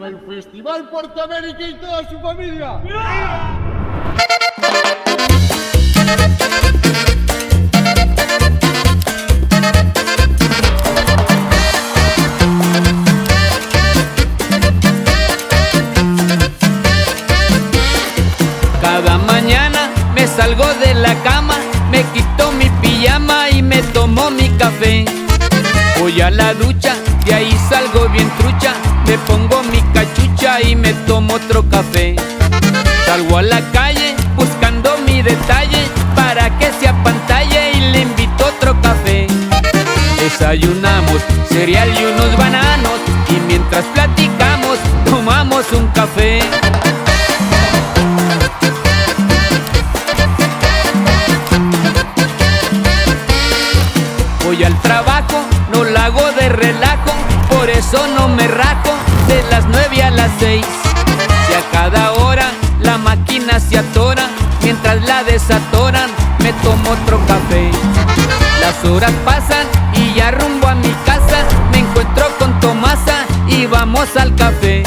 ¡Viva el Festival Portamérica y toda su familia! Cada mañana me salgo de la cama, me quito mi pijama y me tomo mi café. Voy a la ducha, de ahí salgo bien trucha, me pongo mi cachucha y me tomo otro café. Salgo a la calle buscando mi detalle para que se apantalle y le invito otro café. Desayunamos cereal y unos bananos y mientras platicamos tomamos un café. Voy al trabajo, no lo hago de relajo, por eso no me rajo de las 9 a las 6. Si a cada hora la máquina se atora, mientras la desatoran me tomo otro café. Las horas pasan y ya rumbo a mi casa me encuentro con Tomasa y vamos al café.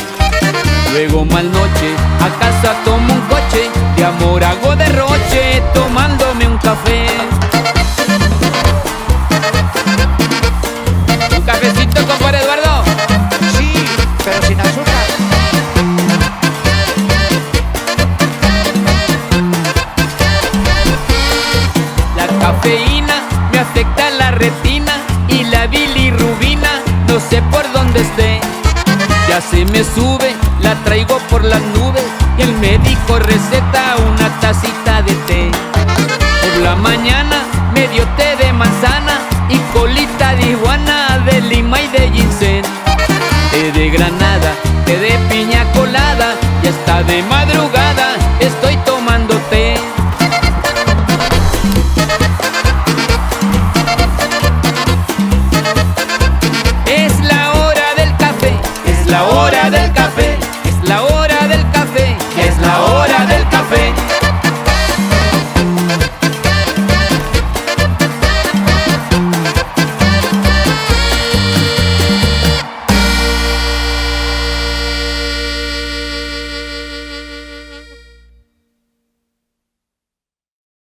Luego mal noche, a casa tomo un coche, de amor hago derroche tomándome un café. ¿Cafecito, compadre Eduardo? Sí, pero sin azúcar. La cafeína me afecta la retina y la bilirrubina no sé por dónde esté. Ya se me sube, la traigo por las nubes y el médico receta una tacita de té. Por la mañana me dio té de manzana y colita de iguana, de lima y de ginseng. Té de granada, té de piña colada, ya está de madrugada.